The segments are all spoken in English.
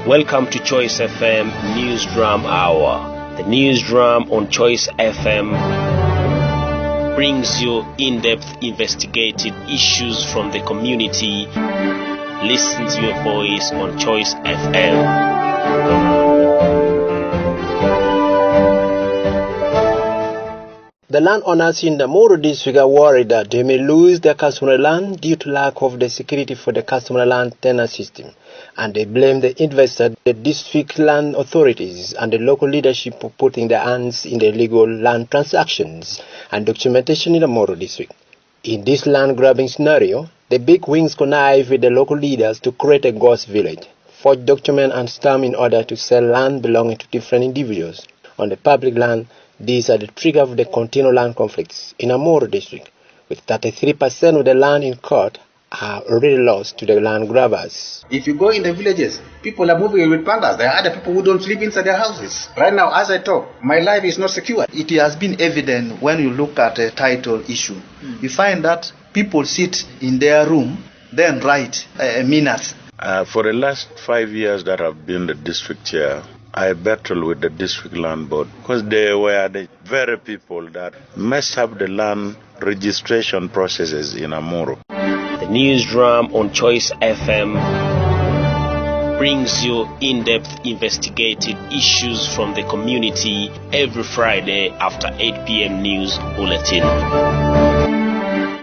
Welcome to Choice FM News Drum Hour. The News Drum on Choice FM brings you in-depth investigative issues from the community. Listen to your voice on Choice FM. The landowners in the Amuru district are worried that they may lose their customary land due to lack of the security for the customary land tenure system, and they blame the investor, the district land authorities, and the local leadership for putting their hands in the illegal land transactions and documentation in the Amuru district. In this land grabbing scenario, the big wings connive with the local leaders to create a ghost village, forge documents and stamp in order to sell land belonging to different individuals on the public land. These are the trigger of the continual land conflicts in Amuru district, with 33% of the land in court are already lost to the land grabbers. If you go in the villages, people are moving with pandas. There are other people who don't live inside their houses. Right now, as I talk, my life is not secure. It has been evident when you look at a title issue. You find that people sit in their room, then write minutes. For the last 5 years that I've been the district chair, I battled with the district land board because they were the very people that messed up the land registration processes in Amuru. The News Drum on Choice FM brings you in-depth investigative issues from the community every Friday after 8 p.m. news bulletin.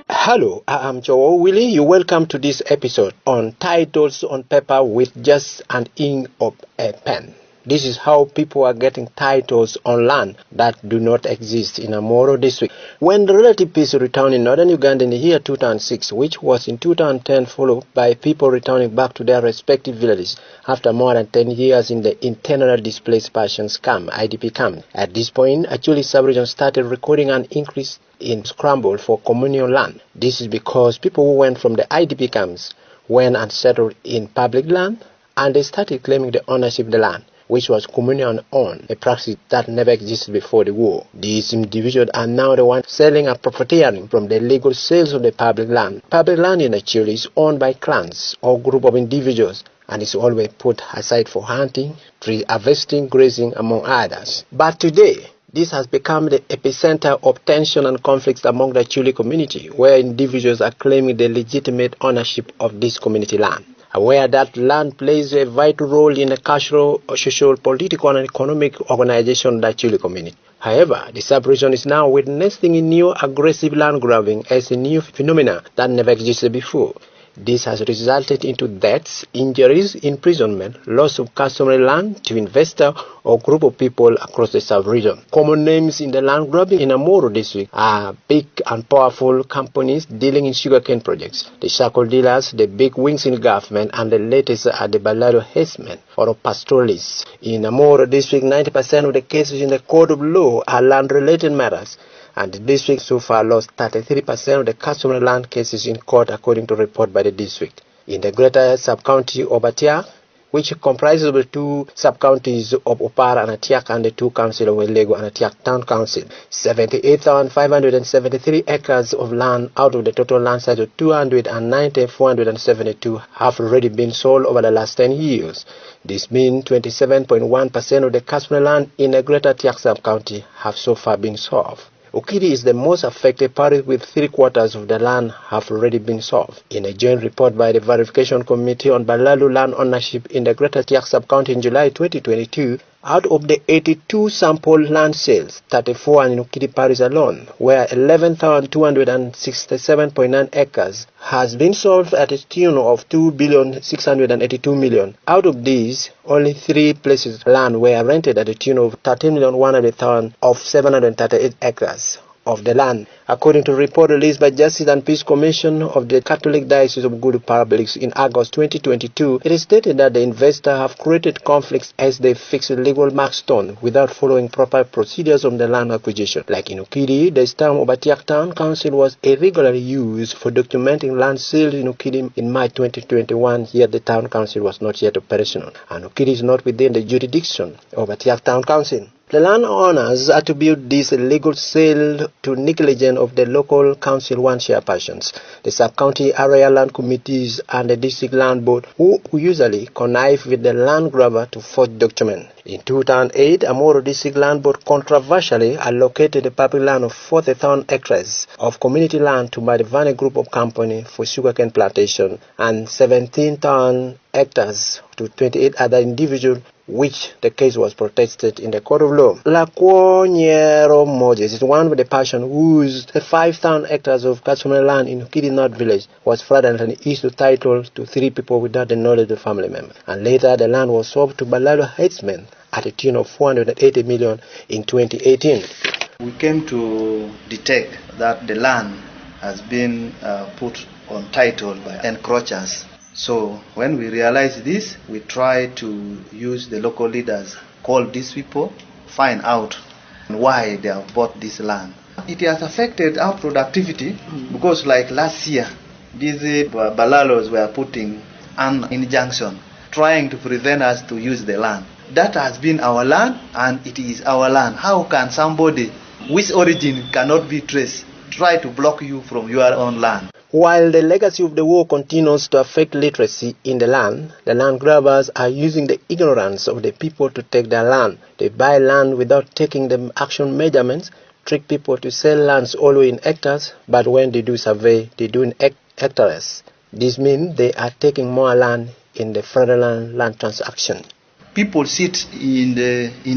Hello, I am Joe Willie. You're welcome to this episode on Titles on Paper with just an ink of a pen. This is how people are getting titles on land that do not exist in Amuru district. When the relative peace returned in northern Uganda in the year 2006, which was in 2010 followed by people returning back to their respective villages after more than 10 years in the internally displaced persons camp, IDP camp. At this point, actually sub-region started recording an increase in scramble for communal land. This is because people who went from the IDP camps went and settled in public land, and they started claiming the ownership of the land, which was communal owned, a practice that never existed before the war. These individuals are now the ones selling and profiteering from the legal sales of the public land. Public land in Chile is owned by clans or group of individuals and is always put aside for hunting, tree harvesting, grazing, among others. But today, this has become the epicenter of tension and conflicts among the Chile community, where individuals are claiming the legitimate ownership of this community land, aware that land plays a vital role in the cultural, social, political, and economic organization of the Chile community. However, the sub-region is now witnessing a new aggressive land grabbing as a new phenomenon that never existed before. This has resulted into deaths, injuries, imprisonment, loss of customary land to investor or group of people across the sub-region. Common names in the land grabbing in Amuru district are big and powerful companies dealing in sugarcane projects, the shackle dealers, the big wings in government, and the latest are the Balado herdsmen or pastoralists. In Amuru district, 90% of the cases in the court of law are land-related matters, and the district so far lost 33% of the customary land cases in court, according to a report by the district. In the greater sub-county of Atiak, which comprises of the two sub-counties of Opara and Atiak and the two councils of Lego and Atiak Town Council, 78,573 acres of land out of the total land size of 290,472 have already been sold over the last 10 years. This means 27.1% of the customary land in the greater Atiak sub-county have so far been sold. Ukiri is the most affected parish, with 3/4 of the land have already been sold. In a joint report by the Verification Committee on Balalu Land Ownership in the Greater Tiak Sub-County in July 2022, out of the 82 sample land sales, 34 in Ukiri Parish alone, where 11,267.9 acres has been sold at a tune of 2,682,000,000. Out of these, only 3 places land were rented at a tune of 13,100,000 of 738 acres of the land. According to a report released by Justice and Peace Commission of the Catholic Diocese of Gulu Publics in August 2022, it is stated that the investors have created conflicts as they fix a legal milestone without following proper procedures on the land acquisition. Like in Ukiri, the stamp of Atiak Town Council was irregularly used for documenting land sales in Ukiri in March 2021, yet the Town Council was not yet operational, and Ukiri is not within the jurisdiction of Atiak Town Council. The landowners attribute this illegal sale to negligence of the local council one chairpersons, the sub-county area land committees, and the district land board, who usually connive with the land grabber to forge documents. In 2008, Amuru District Land Board controversially allocated a public land of 40,000 acres of community land to Madivani Group of Company for sugarcane plantation and 17,000 hectares to 28 other individuals, which the case was protested in the court of law. Lakwonyero Moses is one of the person whose 5,000 hectares of customary land in Kidi North village was fraudulently issued title to 3 people without the knowledge of the family member. And later the land was sold to Balalo headsmen at a tune of 480 million in 2018. We came to detect that the land has been put on title by encroachers. So when we realized this, we tried to use the local leaders, call these people, find out why they have bought this land. It has affected our productivity because like last year, these Balalos were putting an injunction trying to prevent us to use the land. That has been our land and it is our land. How can somebody whose origin cannot be traced try to block you from your own land? While the legacy of the war continues to affect literacy in the land grabbers are using the ignorance of the people to take their land. They buy land without taking the action measurements, trick people to sell lands only in hectares, but when they do survey, they do in hectares. This means they are taking more land in the fraudulent land transaction. People sit in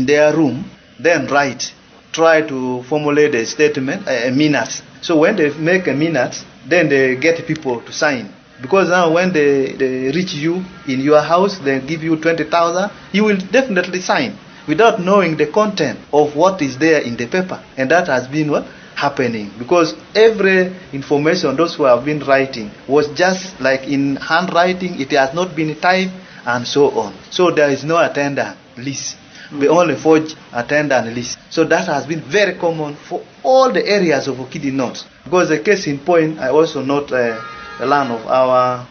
their room, then try to formulate a statement, a minute. So when they make a minute, then they get people to sign. Because now when they reach you in your house, they give you 20,000, you will definitely sign without knowing the content of what is there in the paper. And that has been what happening, because every information those who have been writing was just like in handwriting, it has not been typed and so on. So there is no attendant list. We only forge attendant list. So that has been very common for all the areas of Okidi North. Because the case in point, I also note the land of our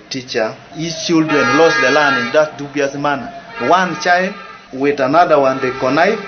teacher. His children lost the land in that dubious manner. One child with another one, they connive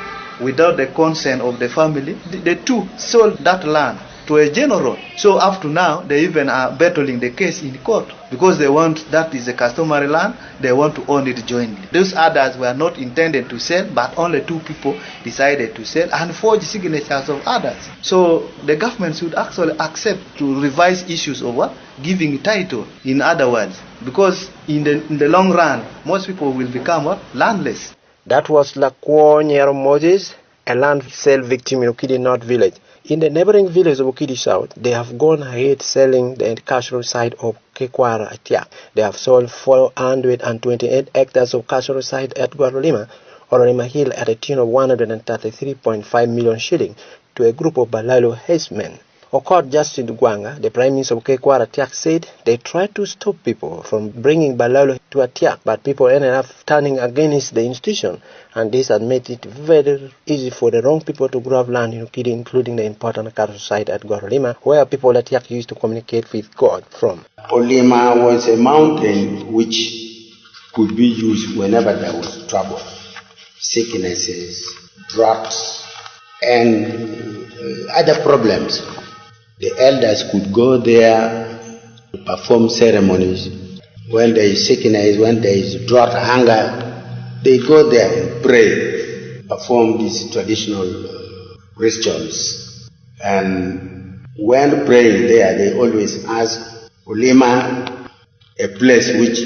without the consent of the family. The two sold that land to a general. So up to now, they even are battling the case in court because they want, that is a customary land, they want to own it jointly. Those others were not intended to sell, but only 2 people decided to sell and forge signatures of others. So the government should actually accept to revise issues of what? Giving title, in other words, because in the long run, most people will become what? Landless. That was Lakwonyero Moses, a land sale victim in Okidi North village. In the neighboring village of Okidi South, they have gone ahead selling the agricultural side of Kekwara Atiak. They have sold 428 hectares of agricultural side at Orolima Hill at a tune of 133.5 million shillings to a group of Balalo headsmen. Okot Justin Gwanga, the Prime Minister of Kekwara Atiak, said they tried to stop people from bringing Balalo to Atiak, but people ended up turning against the institution, and this had made it very easy for the wrong people to grab land in Okidi, including the important cattle site at Gorolima, where people at Atiak used to communicate with God from. Olima was a mountain which could be used whenever there was trouble, sicknesses, droughts, and other problems. The elders could go there to perform ceremonies. When there is sickness, when there is drought, hunger, they go there and pray, perform these traditional rituals. And when praying there, they always ask Ulima, a place which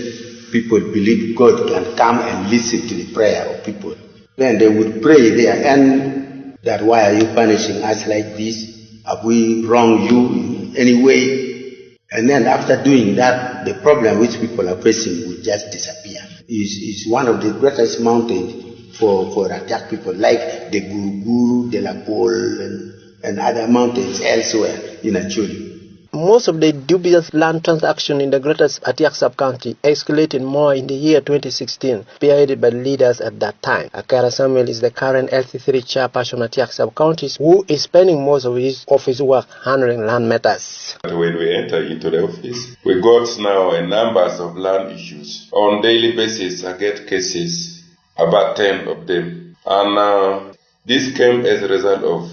people believe God can come and listen to the prayer of people. Then they would pray there, and that, why are you punishing us like this? Have we wronged you in any way? And then after doing that, the problem which people are facing will just disappear. It's one of the greatest mountains for Atiak people, like the Guru, the Lapol, and other mountains elsewhere in Acholi. Most of the dubious land transactions in the greatest Atiak sub-county escalated more in the year 2016, spearheaded by leaders at that time. Akara Samuel is the current LC3 chairperson of Atiak sub-county, who is spending most of his office work handling land matters. When we enter into the office, we got now a number of land issues. On daily basis, I get cases, about 10 of them. And This came as a result of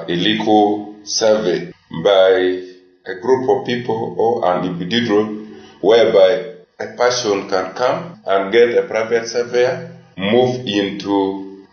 illegal survey by a group of people or an individual, whereby a person can come and get a private surveyor, move into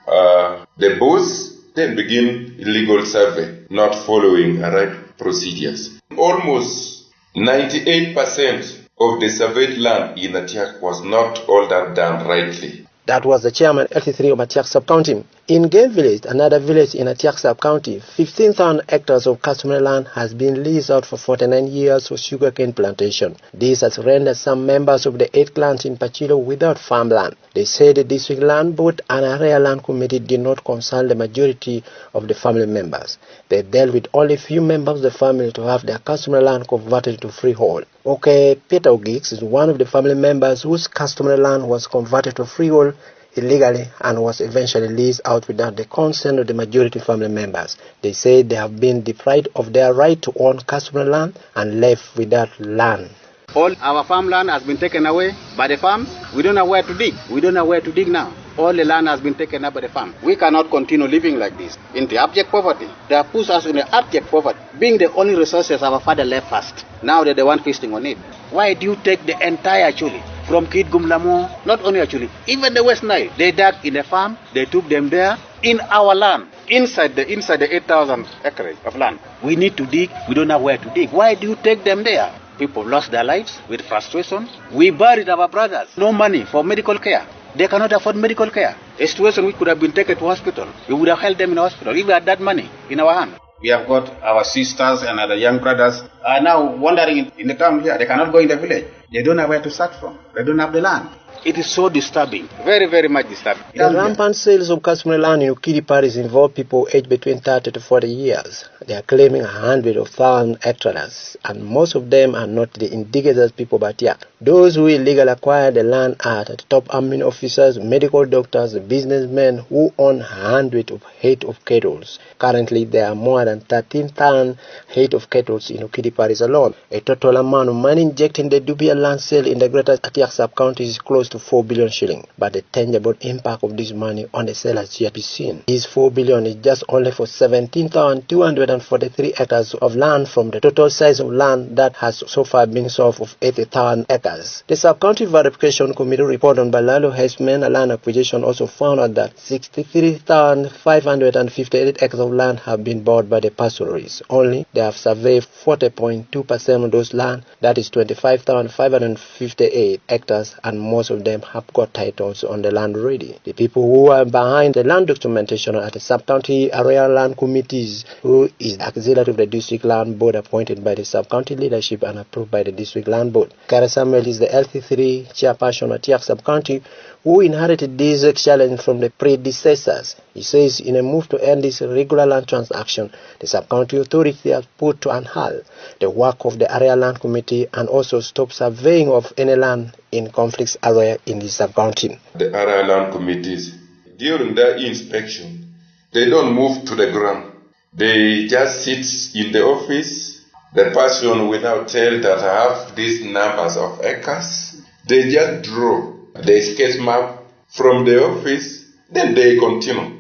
the bush, then begin illegal survey, not following right procedures. Almost 98% of the surveyed land in Atiak was not all that done rightly. That was the chairman LT3 of Atiak Sub-County. In Game Village, another village in Atiak Sub-County, 15,000 hectares of customary land has been leased out for 49 years for sugarcane plantation. This has rendered some members of the 8 clans in Pachilo without farmland. They say the district land board and area land committee did not consult the majority of the family members. They dealt with only few members of the family to have their customary land converted to freehold. Okay, Peter Ogix is one of the family members whose customary land was converted to freehold illegally and was eventually leased out without the consent of the majority family members. They say they have been deprived of their right to own customary land and left without land. All our farmland has been taken away by the farms. We don't know where to dig. We don't know where to dig now. All the land has been taken up by the farm. We cannot continue living like this in the abject poverty. They have put us in the abject poverty, being the only resources our father left first. Now they're the one feasting on it. Why do you take the entire Acholi? From Kid Gumlamo, not only Acholi, even the West Nile. They dug in the farm, they took them there in our land, inside the 8,000 acres of land. We need to dig, we don't know where to dig. Why do you take them there? People lost their lives with frustration. We buried our brothers. No money for medical care. They cannot afford medical care. A situation which could have been taken to hospital. We would have held them in hospital if we had that money in our hand. We have got our sisters and other young brothers are now wandering in the town here. They cannot go in the village. They don't know where to start from. They don't have the land. It is so disturbing. Very, very much disturbing. The rampant sales of customary land in Ukiri Parish involve people aged between 30 to 40 years. They are claiming 100,000 hectares, and most of them are not the indigenous people but yeah. Those who illegally acquire the land are the top army officers, medical doctors, businessmen who own hundreds of head of cattle. Currently, there are more than 13,000 head of cattle in Ukiri Parish alone. A total amount of money injected in the dubious land sale in the greater Atiak sub-county is close to 4 billion shillings, but the tangible impact of this money on the sale has yet to be seen. This 4 billion is just only for 17,243 hectares of land from the total size of land that has so far been sold of 80,000 acres. The sub-county verification committee report on Balalo Hesman land acquisition also found out that 63,558 acres of land have been bought by the pastoralists. Only they have surveyed 40.2% of those land, that is 25,558 hectares, and most of them have got titles on the land already. The people who are behind the land documentation are the sub-county area land committees, who is the auxiliary of the district land board appointed by the sub-county leadership and approved by the district land board. Kara Samuel is the LT3 chairperson at Atiak sub-county, who inherited this challenge from the predecessors. He says in a move to end this irregular land transaction, the sub-county authority has put to an halt the work of the area land committee and also stop surveying of any land in conflict area in the sub-county. The area land committees, during their inspection, they don't move to the ground. They just sit in the office. The person without tell that I have these numbers of acres, they just draw the sketch map from the office, then they continue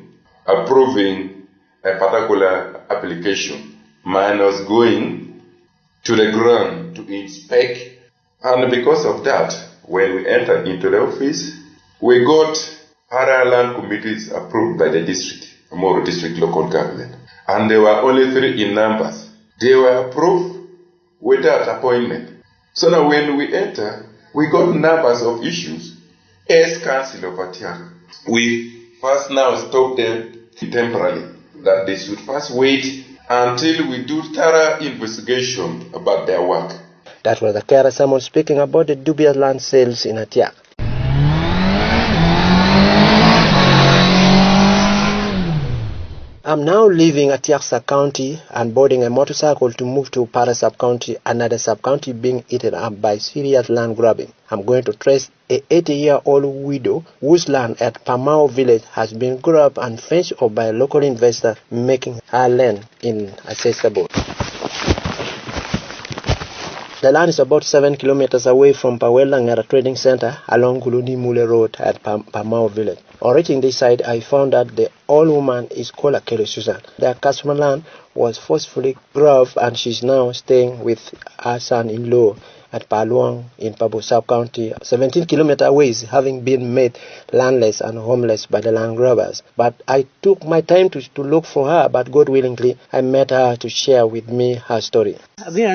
approving a particular application, minus going to the ground to inspect. And because of that, when we entered into the office, we got area land committees approved by the district, Amuru district local government. And there were only 3 in numbers. They were approved without appointment. So now when we enter, we got numbers of issues as council of Atiak. We first now stop them temporarily, that they should first wait until we do thorough investigation about their work. That was the Kara Samuel speaking about the dubious land sales in Atiak. I'm now leaving Atiak sub-county and boarding a motorcycle to move to Para sub-county, another sub-county being eaten up by serious land grabbing. I'm going to trace a 80-year-old widow whose land at Pamao village has been grabbed and fenced up by a local investor, making her land inaccessible. The land is about 7 kilometers away from Pawelangara Trading Center along Guluni Mule Road at Pamao Village. On reaching this site, I found that the old woman is called Akele Susan. Their customer land was forcefully grabbed and she's now staying with her son-in-law at Paluang in Pabo Sub-County, 17 kilometers away, having been made landless and homeless by the land grabbers. But I took my time to look for her, but God willingly, I met her to share with me her story. When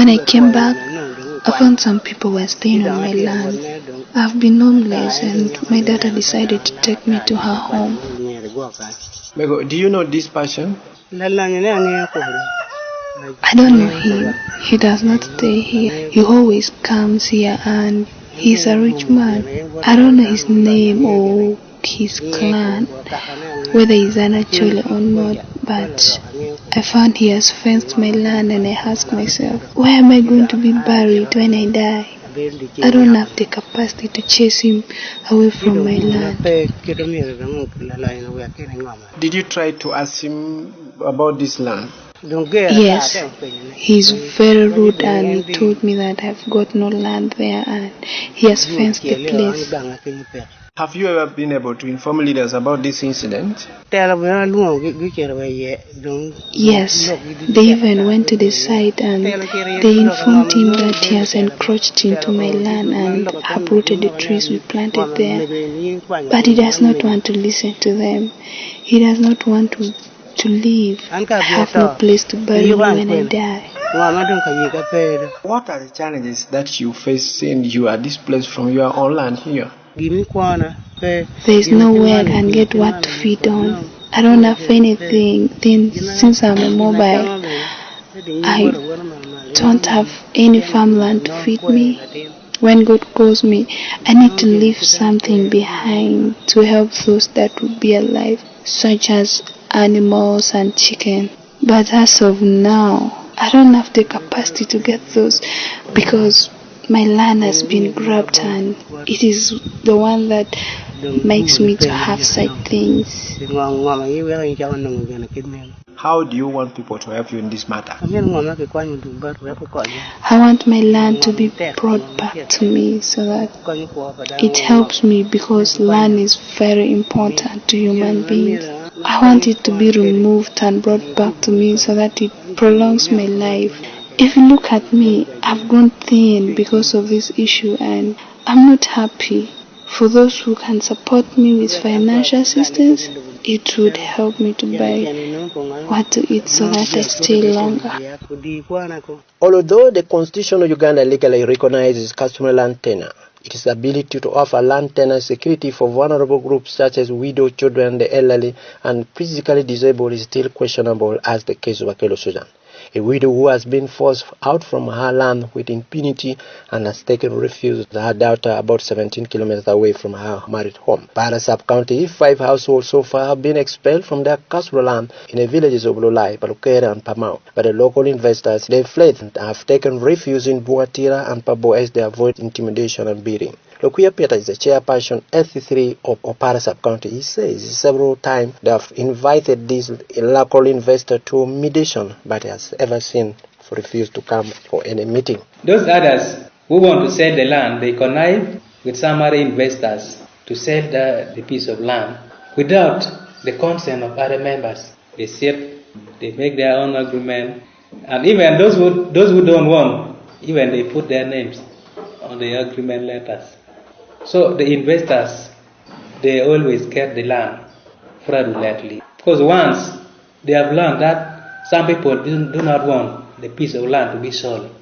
I came back, I found some people were staying on my land. I've been homeless and my daughter decided to take me to her home. Do you know this person? I don't know him. He does not stay here. He always comes here and he's a rich man. I don't know his name or his clan, whether he's an actually or not, but I found he has fenced my land and I ask myself, where am I going to be buried when I die? I don't have the capacity to chase him away from my land. Did you try to ask him about this land? Yes, he's very rude and told me that I've got no land there and he has fenced the place. Have you ever been able to inform leaders about this incident? Yes, they even went to the site and they informed him that he has encroached into my land and uprooted the trees we planted there. But he does not want to listen to them. He does not want to leave. I have no place to bury me when I die. What are the challenges that you face seeing you are displaced from your own land here? There is no way I can get what to feed on. I don't have anything. Then, since I'm immobile, I don't have any farmland to feed me. When God calls me, I need to leave something behind to help those that would be alive, such as animals and chicken. But as of now, I don't have the capacity to get those because my land has been grabbed and it is the one that makes me to have such things. How do you want people to help you in this matter? I want my land to be brought back to me so that it helps me because land is very important to human beings. I want it to be removed and brought back to me so that it prolongs my life. If you look at me, I've grown thin because of this issue and I'm not happy. For those who can support me with financial assistance, it would help me to buy what to eat so that I stay longer. Although the Constitution of Uganda legally recognizes customary land tenure, its ability to offer land tenure security for vulnerable groups such as widow children, the elderly, and physically disabled is still questionable, as the case of Akele Susan, a widow who has been forced out from her land with impunity and has taken refuge with her daughter about 17 kilometers away from her married home. Para Sub-County, 5 households so far have been expelled from their customary land in the villages of Lolai, Balukere and Pamao. But the local investors, they fled and have taken refuge in Buatira and Pabo as they avoid intimidation and beating. Lokuya Peter is the chairperson SC3 of Opara Sub-County. He says several times they have invited this local investor to mediation, but has ever since refused to come for any meeting. Those others who want to sell the land, they connive with some other investors to sell the piece of land without the consent of other members. They sit, they make their own agreement, and even those who don't want, even they put their names on the agreement letters. So the investors, they always get the land fraudulently. Because once they have learned that some people do not want the piece of land to be sold,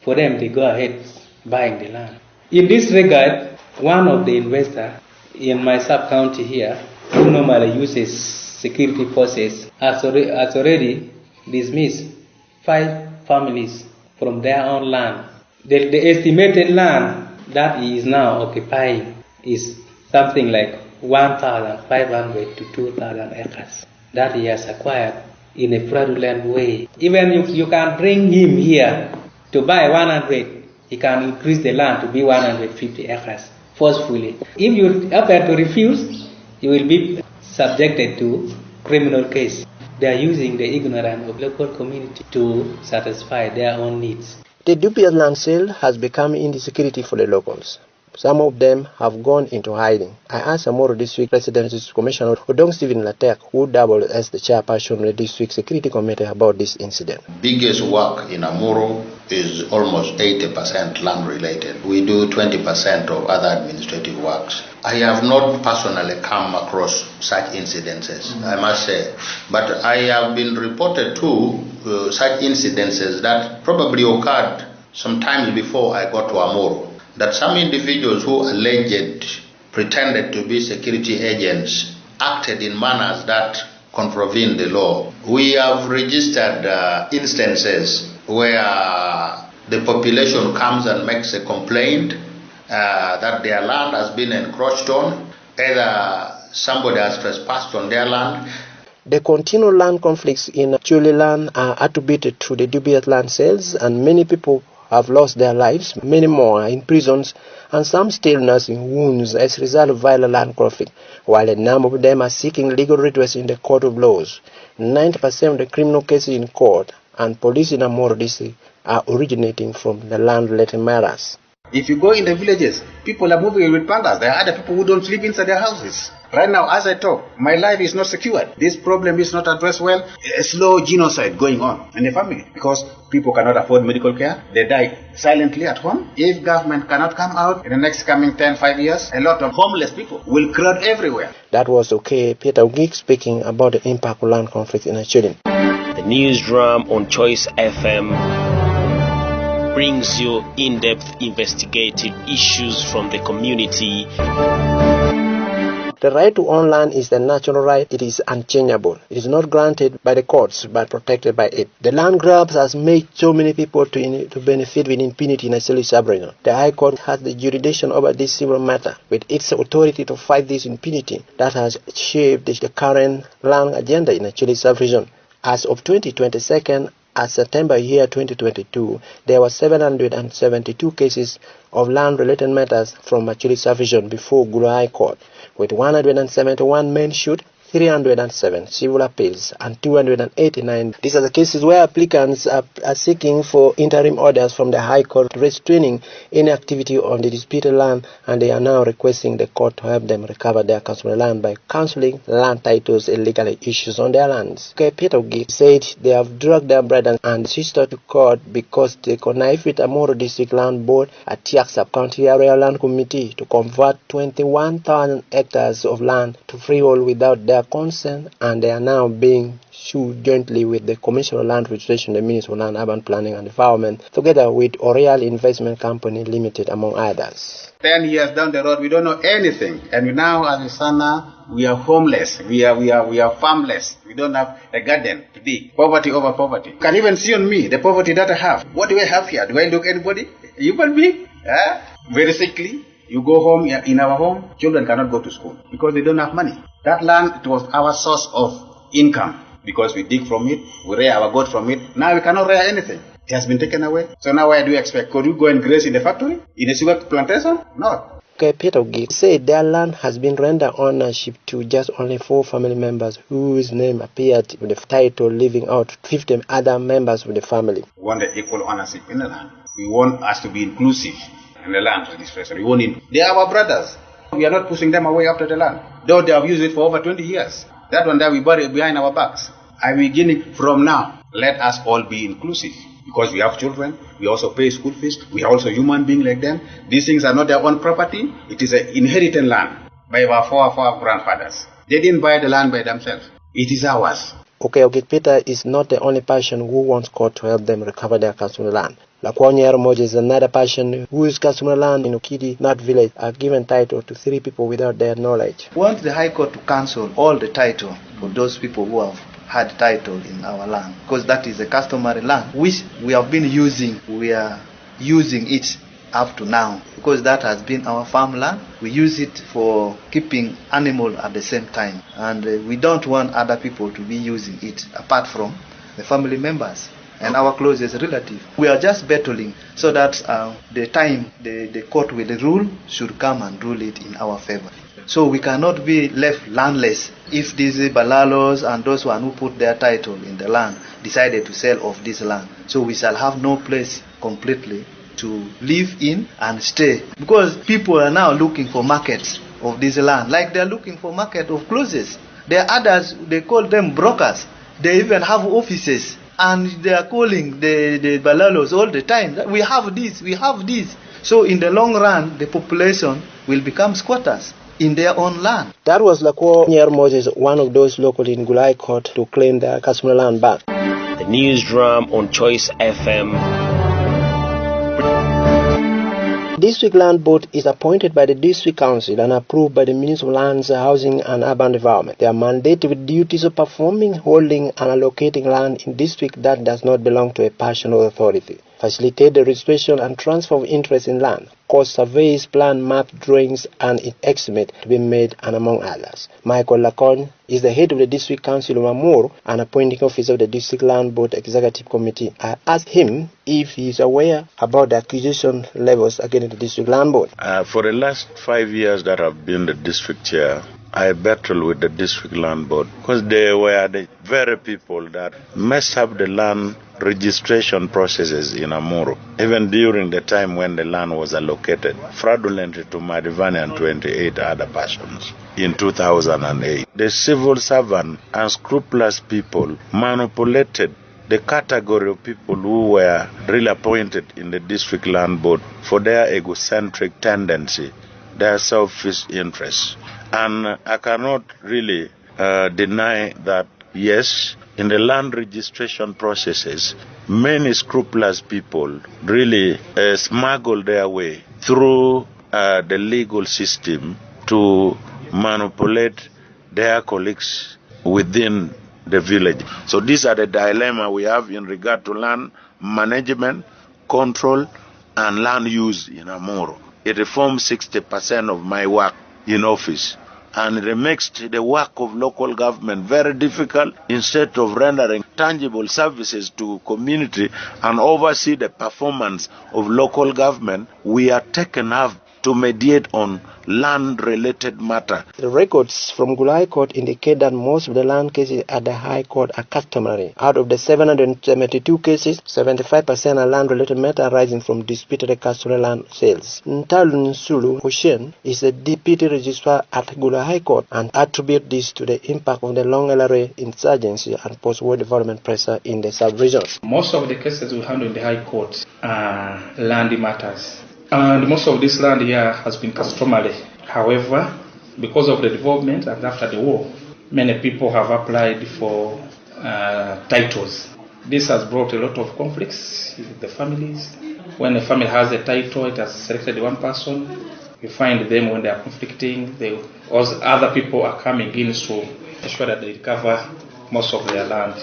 for them they go ahead buying the land. In this regard, one of the investors in my sub-county here, who normally uses security forces, has already dismissed 5 families from their own land. The estimated land that he is now occupying is something like 1,500 to 2,000 acres that he has acquired in a fraudulent way. Even if you can bring him here to buy 100, he can increase the land to be 150 acres forcefully. If you happen to refuse, you will be subjected to criminal case. They are using the ignorance of local community to satisfy their own needs. The dubious land sale has become insecurity for the locals. Some of them have gone into hiding. I asked Amuru District Presidency Commissioner Odong Stephen Latek, who doubled as the chairperson of the District Security Committee, about this incident. Biggest work in Amuru is almost 80% land related. We do 20% of other administrative works. I have not personally come across such incidences, I must say, but I have been reported to such incidences that probably occurred some time before I got to Amuru, that some individuals who pretended to be security agents acted in manners that contravene the law. We have registered instances where the population comes and makes a complaint that their land has been encroached on, either somebody has trespassed on their land. The continual land conflicts in Chuli land are attributed to the dubious land sales, and many people have lost their lives, many more are in prisons, and some still nursing wounds as a result of violent land conflict, while a number of them are seeking legal redress in the court of laws. 90% of the criminal cases in court and police in Amuru District are originating from the land-related matters. If you go in the villages, people are moving with pandas. There are other people who don't sleep inside their houses. Right now, as I talk, my life is not secured. This problem is not addressed well. A slow genocide going on in the family because people cannot afford medical care. They die silently at home. If government cannot come out in the next coming 5 years, a lot of homeless people will crowd everywhere. That was Peter Ogik speaking about the impact of land conflict in Achudin. The newsroom on Choice FM brings you in-depth investigative issues from the community. The right to own land is a natural right. It is unchangeable. It is not granted by the courts but protected by it. The land grabs has made so many people to benefit with impunity in Acholi sub-region. The High Court has the jurisdiction over this civil matter with its authority to fight this impunity that has shaped the current land agenda in Acholi sub-region. As of 2022, as September year 2022, there were 772 cases of land-related matters from Acholi sub-region before Gulu High Court, with 171 men sued, 307 civil appeals, and 289. These are the cases where applicants are seeking for interim orders from the High Court restraining any activity on the disputed land, and they are now requesting the court to help them recover their customary land by cancelling land titles illegally issued on their lands. Peter Ogik said they have dragged their brother and sister to court because they connived with Amuru District Land Board at Tiak Sub-County Area Land Committee to convert 21,000 hectares of land to freehold without their consent, and they are now being sued jointly with the Commission on Land Registration, the Ministry of Land, Urban Planning and Environment, together with Oriel Investment Company Limited, among others. 10 years down the road, we don't know anything, and now as a Sana, we are homeless, we are farmless, we don't have a garden to dig. Poverty over poverty. You can even see on me the poverty that I have. What do I have here? Do I look anybody? A human being? Very sickly. You go home, in our home, children cannot go to school because they don't have money. That land, it was our source of income because we dig from it, we rear our goat from it. Now we cannot rear anything. It has been taken away. So now what do you expect? Could you go and graze in the factory? In a sugar plantation? No. Peter Ogik said their land has been rendered ownership to just only 4 family members whose name appeared with the title, leaving out 50 other members of the family. We want the equal ownership in the land. We want us to be inclusive in the land registration. We want it. They are our brothers. We are not pushing them away after the land, though they have used it for over 20 years. That one that we bury behind our backs. I begin it from now. Let us all be inclusive because we have children. We also pay school fees. We are also human beings like them. These things are not their own property. It is an inherited land by our four grandfathers. They didn't buy the land by themselves. It is ours. Peter is not the only person who wants court to help them recover their customary land. Lakwanya Moja is another person whose customary land in Okidi, not village, are given title to 3 people without their knowledge. We want the High Court to cancel all the title for those people who have had title in our land, because that is a customary land which we have been using. We are using it up to now because that has been our farmland. We use it for keeping animals at the same time, and we don't want other people to be using it apart from the family members and our closest relative. We are just battling so that the time the court will rule should come and rule it in our favor. So we cannot be left landless if these balalos and those one who put their title in the land decided to sell off this land. So we shall have no place completely to live in and stay, because people are now looking for markets of this land, like they are looking for market of clothes. There are others, they call them brokers. They even have offices, and they are calling the balalos all the time. We have this, we have this. So in the long run, the population will become squatters in their own land. That was Lakwo Nyer Moses, one of those locally in Gulai Court to claim their customary land back. The newsroom on Choice FM. District Land Board is appointed by the District Council and approved by the Minister of Lands, Housing and Urban Development. They are mandated with duties of performing, holding and allocating land in district that does not belong to a personal authority, facilitate the registration and transfer of interest in land, cause surveys, plan, map, drawings and estimate to be made, and among others. Michael Lacon is the head of the District Council of Amuru and appointing officer of the District Land Board Executive Committee. I asked him if he is aware about the accusation levels against the District Land Board. For the last 5 years that I've been the district chair, I battled with the District Land Board because they were the very people that messed up the land registration processes in Amuru, even during the time when the land was allocated fraudulently to Madivani and 28 other persons in 2008. The civil servant and scrupulous people manipulated the category of people who were really appointed in the District Land Board for their egocentric tendency, their selfish interests. And I cannot really deny that, yes, in the land registration processes, many scrupulous people really smuggle their way through the legal system to manipulate their colleagues within the village. So these are the dilemma we have in regard to land management, control, and land use in Amuru. It forms 60% of my work in office, and it makes the work of local government very difficult. Instead of rendering tangible services to community and oversee the performance of local government, we are taken up to mediate on land-related matter. The records from Gulai Court indicate that most of the land cases at the High Court are customary. Out of the 772 cases, 75% are land-related matter arising from disputed customary land sales. Ntalun Sulu Hussein is the Deputy Registrar at Gulai High Court and attribute this to the impact of the long LRA insurgency and post-war development pressure in the sub-region. Most of the cases we handle in the High Court are land matters. And most of this land here has been customary. However, because of the development and after the war, many people have applied for titles. This has brought a lot of conflicts with the families. When a family has a title, it has selected one person. You find them when they are conflicting. Other people are coming in to ensure that they recover most of their land.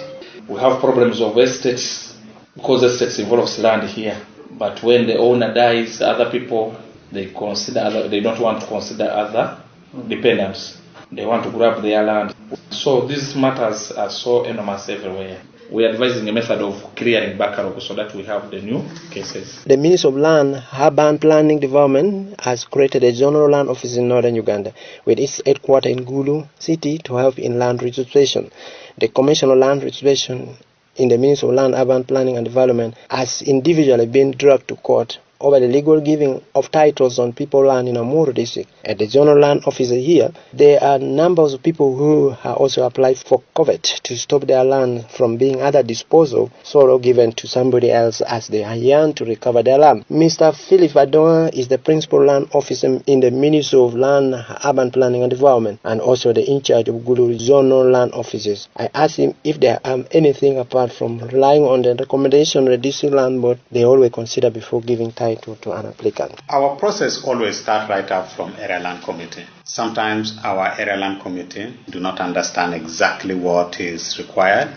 We have problems of estates because estates involves land here. But when the owner dies, other people, they don't want to consider other dependents. They want to grab their land. So these matters are so enormous everywhere. We are advising a method of clearing backlog so that we have the new cases. The Ministry of Land, Urban Planning Development has created a zonal land office in northern Uganda with its headquarters in Gulu City to help in land registration. The Commission on Land Registration in the Ministry of Land, Urban Planning and Development has individually been dragged to court over the legal giving of titles on people's land in Amuru district. At the zonal land office here, there are numbers of people who have also applied for covet to stop their land from being either disposed of or given to somebody else as they yearn to recover their land. Mr. Philip Adon is the principal land officer in the Ministry of Land, Urban Planning and Development and also the in charge of Gulu zonal land offices. I asked him if there are anything apart from relying on the recommendation of the District Land Board they always consider before giving title to an applicant. Our process always starts right up from Area Land Committee. Sometimes our Area Land Committee do not understand exactly what is required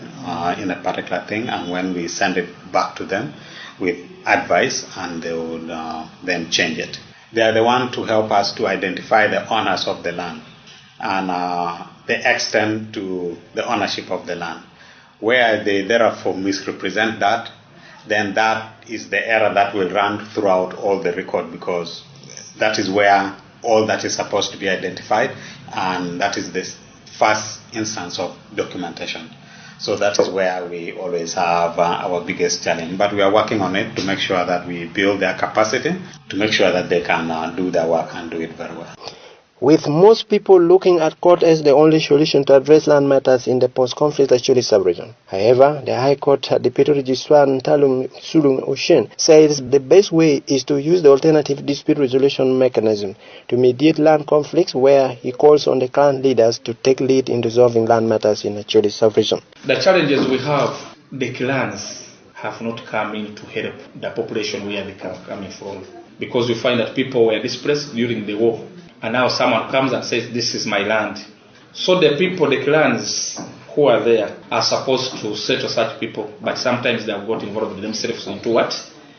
in a particular thing, and when we send it back to them with advice, and they would then change it. They are the one to help us to identify the owners of the land and the extent to the ownership of the land. Where they therefore misrepresent that, then that is the error that will run throughout all the record, because that is where all that is supposed to be identified, and that is the first instance of documentation. So that is where we always have our biggest challenge. But we are working on it to make sure that we build their capacity, to make sure that they can do their work and do it very well. With most people looking at court as the only solution to address land matters in the post-conflict Acholi sub-region. However, the High Court Deputy Registrar Ntalung Sulung Oshen says the best way is to use the alternative dispute resolution mechanism to mediate land conflicts, where he calls on the clan leaders to take lead in resolving land matters in Acholi sub-region. The challenges we have, the clans have not come in to help the population where they are coming from, because we find that people were displaced during the war. And now someone comes and says, this is my land. So the people, the clans who are there are supposed to settle such people, but sometimes they have got involved themselves into what?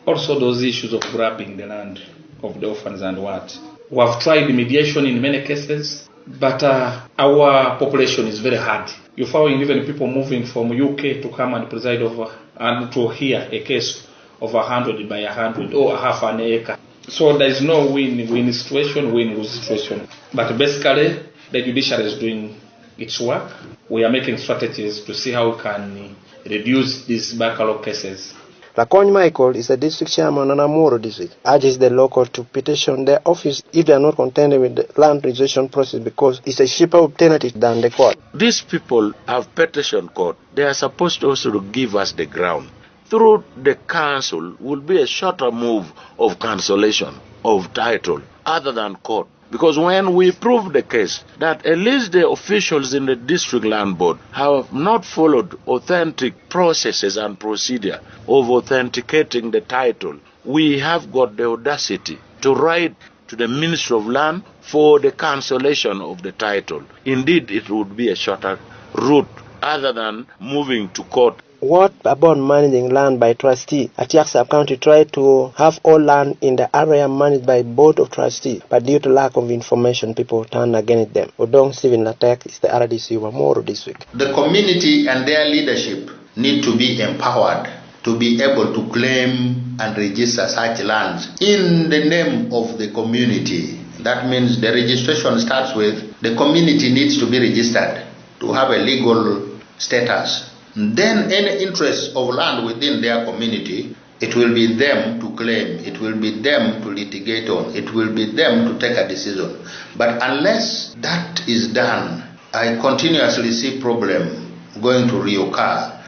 Also those issues of grabbing the land of the orphans and what. We have tried mediation in many cases, but our population is very hard. You find even people moving from UK to come and preside over and to hear a case of 100 by 100 or half an acre. So there is no win-win situation, win-lose situation. But basically, the judiciary is doing its work. We are making strategies to see how we can reduce these backlog cases. Lakony Michael is the district chairman on Amuru district, urges the local to petition their office if they are not content with the land registration process, because it's a cheaper alternative than the court. These people have petitioned court. They are supposed also to give us the ground. Through the council will be a shorter move of cancellation of title other than court. Because when we prove the case that at least the officials in the district land board have not followed authentic processes and procedure of authenticating the title, we have got the audacity to write to the Ministry of Land for the cancellation of the title. Indeed, it would be a shorter route other than moving to court. What about managing land by trustee? Atiak sub-county tried to have all land in the area managed by board of trustees, but due to lack of information, people turned against them. Odong Stephen Latek is the RDC of Amuru district. The community and their leadership need to be empowered to be able to claim and register such lands in the name of the community. That means the registration starts with the community needs to be registered to have a legal status. Then any interest of land within their community, it will be them to claim, it will be them to litigate on, it will be them to take a decision. But unless that is done, I continuously see problem going to reoccur.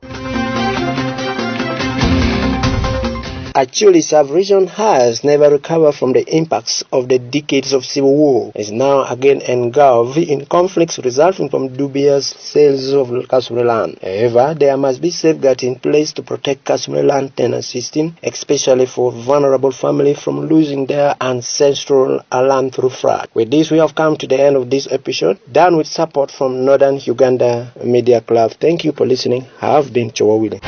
Acholi sub-region has never recovered from the impacts of the decades of civil war. It is now again engulfed in conflicts resulting from dubious sales of customary land. However, there must be safeguards in place to protect customary land tenant system, especially for vulnerable families from losing their ancestral land through fraud. With this, we have come to the end of this episode, done with support from Northern Uganda Media Club. Thank you for listening. I have been Chowa Willing.